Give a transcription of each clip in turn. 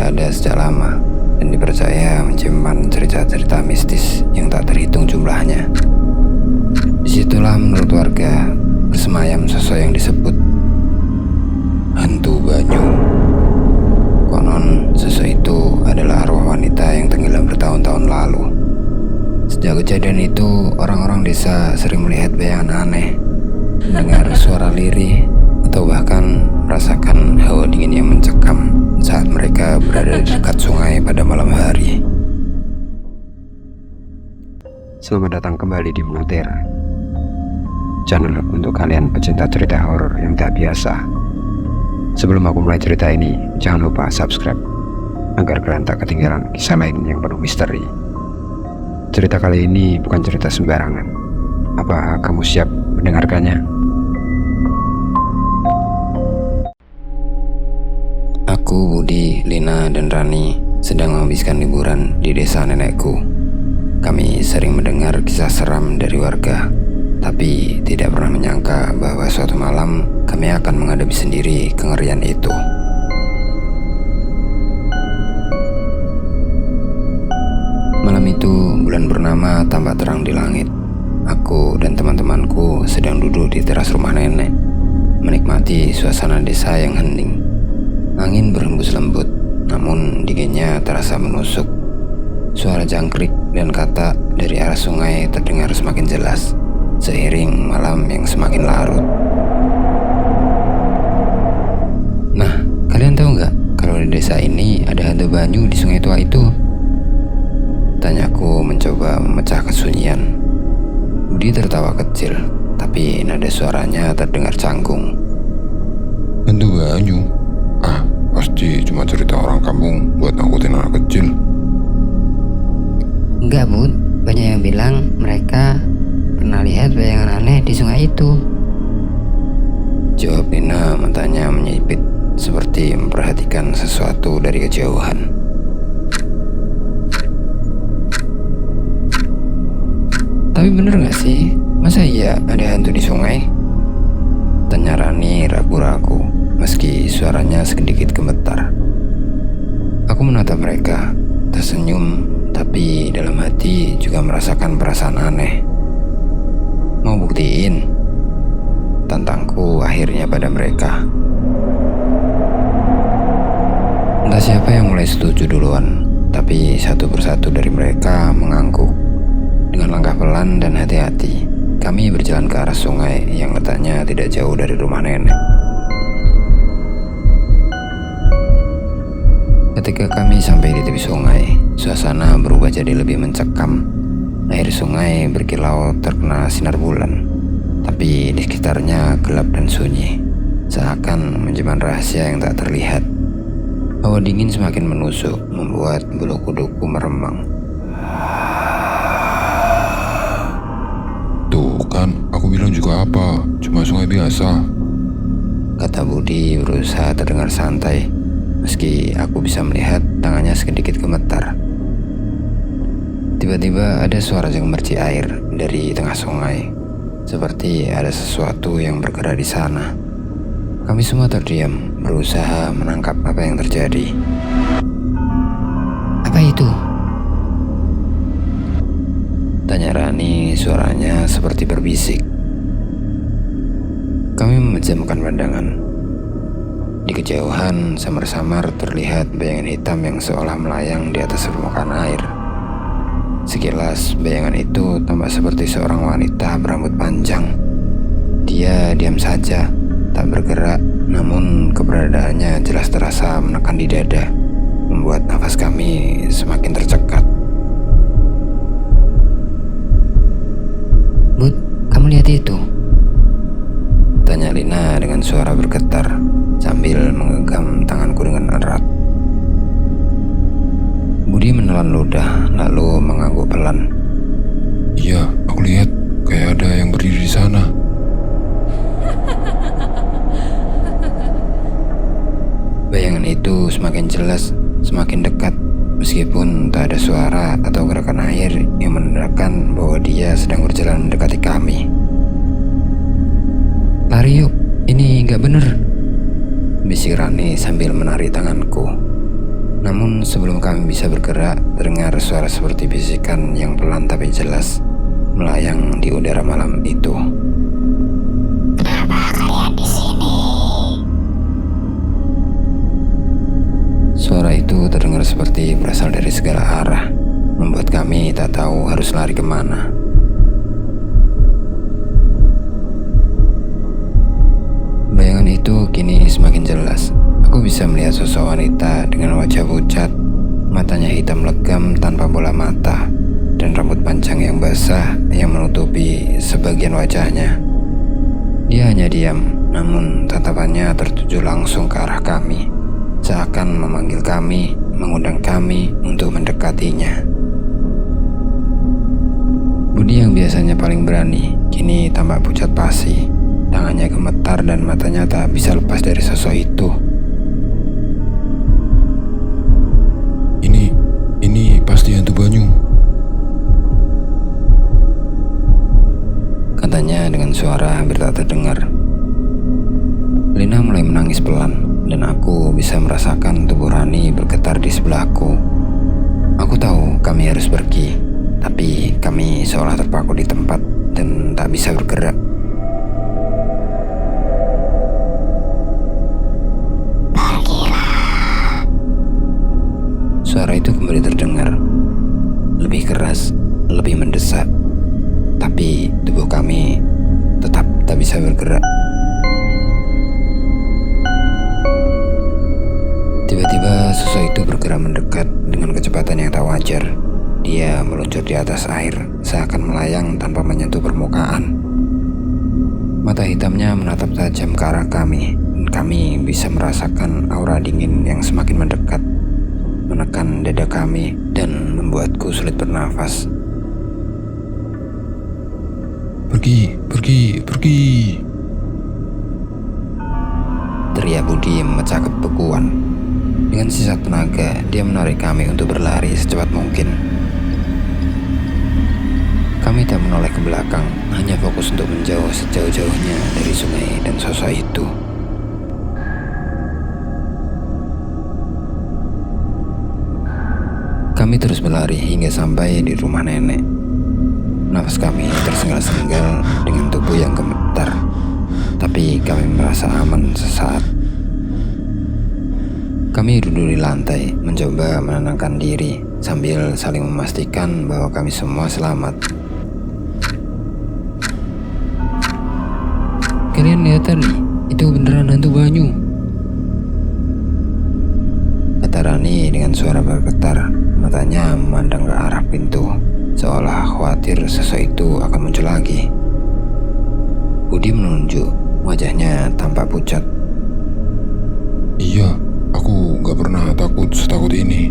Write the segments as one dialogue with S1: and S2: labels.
S1: sudah ada sejak lama dan dipercaya menyimpan cerita-cerita mistis yang tak terhitung jumlahnya. Disitulah menurut warga bersemayam sosok yang disebut hantu Banyu. Konon sosok itu adalah arwah wanita yang tenggelam bertahun-tahun lalu. Sejak kejadian itu, orang-orang desa sering melihat bayangan aneh, mendengar suara lirih, atau bahkan merasakan hawa dingin yang mencekam saat mereka berada di dekat sungai pada malam hari.
S2: Selamat datang kembali di Bluter, channel untuk kalian pecinta cerita horor yang tak biasa. Sebelum aku mulai cerita ini, jangan lupa subscribe agar kalian tak ketinggalan kisah lain yang penuh misteri. Cerita kali ini bukan cerita sembarangan. Apa kamu siap mendengarkannya?
S1: Aku, Budi, Lina, dan Rani sedang menghabiskan liburan di desa nenekku. Kami sering mendengar kisah seram dari warga, tapi tidak pernah menyangka bahwa suatu malam kami akan menghadapi sendiri kengerian itu. Malam itu, bulan purnama tampak terang di langit. Aku dan teman-temanku sedang duduk di teras rumah nenek, menikmati suasana desa yang hening. Angin berhembus lembut, namun dinginnya terasa menusuk. Suara jangkrik dan kata dari arah sungai terdengar semakin jelas, seiring malam yang semakin larut. Nah, kalian tahu nggak kalau di desa ini ada hantu Banyu di sungai tua itu? Tanyaku mencoba memecah kesunyian. Budi tertawa kecil, tapi nada suaranya terdengar canggung.
S3: Hantu Banyu? Ah, pasti cuma cerita orang kampung buat nakutin anak kecil.
S4: Enggak, Bud. Banyak yang bilang mereka pernah lihat bayangan aneh di sungai itu.
S1: Jawab Nina, matanya menyipit seperti memperhatikan sesuatu dari kejauhan. Tapi bener gak sih? Masa iya ada hantu di sungai? Tanya Rani ragu-ragu, meski suaranya sedikit gemetar. Aku menatap mereka, tersenyum, tapi dalam hati juga merasakan perasaan aneh. Mau buktiin? Tantangku akhirnya pada mereka. Entah siapa yang mulai setuju duluan, tapi satu persatu dari mereka mengangguk. Dengan langkah pelan dan hati-hati, kami berjalan ke arah sungai yang letaknya tidak jauh dari rumah nenek. Ketika kami sampai di tepi sungai, suasana berubah jadi lebih mencekam. Air sungai berkilau terkena sinar bulan, tapi di sekitarnya gelap dan sunyi, seakan menyimpan rahasia yang tak terlihat. Hawa dingin semakin menusuk, membuat bulu kuduku meremang.
S3: Tuh kan, aku bilang juga apa, cuma sungai biasa.
S1: Kata Budi berusaha terdengar santai, meski aku bisa melihat tangannya sedikit gemetar. Tiba-tiba ada suara gemercik air dari tengah sungai, seperti ada sesuatu yang bergerak di sana. Kami semua terdiam, berusaha menangkap apa yang terjadi.
S4: Apa itu?
S1: Tanya Rani, suaranya seperti berbisik. Kami memejamkan pandangan. Di kejauhan, samar-samar terlihat bayangan hitam yang seolah melayang di atas permukaan air. Sekilas, bayangan itu tampak seperti seorang wanita berambut panjang. Dia diam saja, tak bergerak, namun keberadaannya jelas terasa menekan di dada, membuat nafas kami semakin tercekat.
S4: Bud, kamu lihat itu?
S1: Tanya Lina dengan suara bergetar sambil menggenggam tanganku dengan erat. Budi menelan ludah lalu mengangguk pelan.
S3: Iya, aku lihat kayak ada yang berdiri di sana.
S1: Bayangan itu semakin jelas, semakin dekat, meskipun tak ada suara atau gerakan air yang menandakan bahwa dia sedang berjalan mendekati kami. Lari yuk, ini nggak bener, bisik Rani sambil menarik tanganku. Namun sebelum kami bisa bergerak, terdengar suara seperti bisikan yang pelan tapi jelas melayang di udara malam itu.
S5: Kenapa kalian di sini?
S1: Suara itu terdengar seperti berasal dari segala arah, membuat kami tak tahu harus lari kemana. Bayangan itu kini semakin jelas. Aku bisa melihat sosok wanita dengan wajah pucat, matanya hitam legam tanpa bola mata, dan rambut panjang yang basah yang menutupi sebagian wajahnya. Dia hanya diam, namun tatapannya tertuju langsung ke arah kami, seakan memanggil kami, mengundang kami untuk mendekatinya. Budi yang biasanya paling berani, kini tampak pucat pasi. Tangannya gemetar dan matanya tak bisa lepas dari sosok itu.
S3: Ini pasti hantu Banyu.
S1: Katanya dengan suara hampir tak terdengar. Lina mulai menangis pelan, dan aku bisa merasakan tubuh Rani bergetar di sebelahku. Aku tahu kami harus pergi, tapi kami seolah terpaku di tempat dan tak bisa bergerak. Suara itu kembali terdengar, lebih keras, lebih mendesak, tapi tubuh kami tetap tak bisa bergerak. Tiba-tiba sosok itu bergerak mendekat dengan kecepatan yang tak wajar. Dia meluncur di atas air, seakan melayang tanpa menyentuh permukaan. Mata hitamnya menatap tajam ke arah kami, dan kami bisa merasakan aura dingin yang semakin mendekat, menekan dada kami dan membuatku sulit bernafas.
S3: Pergi.
S1: Teriak Budi memecah kebekuan. Dengan sisa tenaga, dia menarik kami untuk berlari secepat mungkin. Kami tak menoleh ke belakang, hanya fokus untuk menjauh sejauh-jauhnya dari sungai dan sosok itu. Kami terus berlari hingga sampai di rumah nenek. Nafas kami tersengal-sengal dengan tubuh yang gemetar, tapi kami merasa aman sesaat. Kami duduk di lantai, mencoba menenangkan diri sambil saling memastikan bahwa kami semua selamat. Kalian lihat tadi, itu beneran hantu Banyu, kata Rani dengan suara bergetar. Matanya memandang ke arah pintu, seolah khawatir sosok itu akan muncul lagi. Budi menunjuk, wajahnya tampak pucat.
S3: Iya, aku gak pernah takut setakut ini.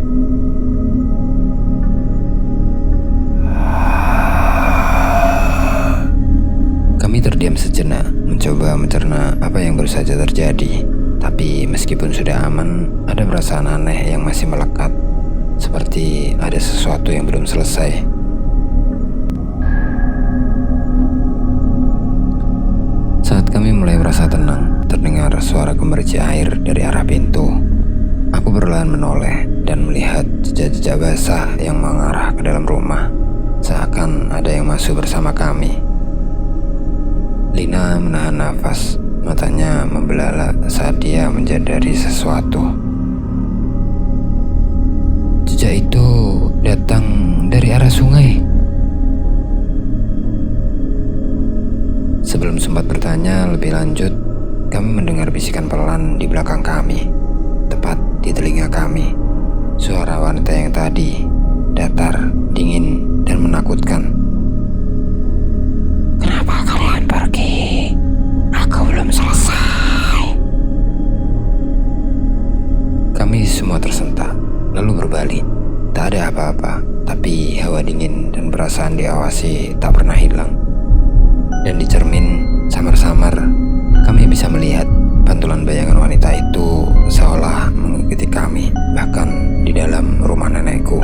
S1: Kami terdiam sejenak, mencoba mencerna apa yang baru saja terjadi. Tapi meskipun sudah aman, ada perasaan aneh yang masih melekat. Seperti ada sesuatu yang belum selesai. Saat kami mulai merasa tenang, terdengar suara gemericik air dari arah pintu. Aku perlahan menoleh dan melihat jejak-jejak basah yang mengarah ke dalam rumah, seakan ada yang masuk bersama kami. Lina menahan nafas, matanya membelalak saat dia menjadari sesuatu. Jejak itu datang dari arah sungai. Sebelum sempat bertanya lebih lanjut, kami mendengar bisikan pelan di belakang kami, tepat di telinga kami. Suara wanita yang tadi, datar, dingin, dan menakutkan.
S5: Kenapa kalian pergi? Aku belum selesai.
S1: Kami semua tersentak, lalu berbalik. Tak ada apa-apa, tapi hawa dingin dan perasaan diawasi tak pernah hilang. Dan di cermin, samar-samar, kami bisa melihat pantulan bayangan wanita itu seolah mengikuti kami, bahkan di dalam rumah nenekku.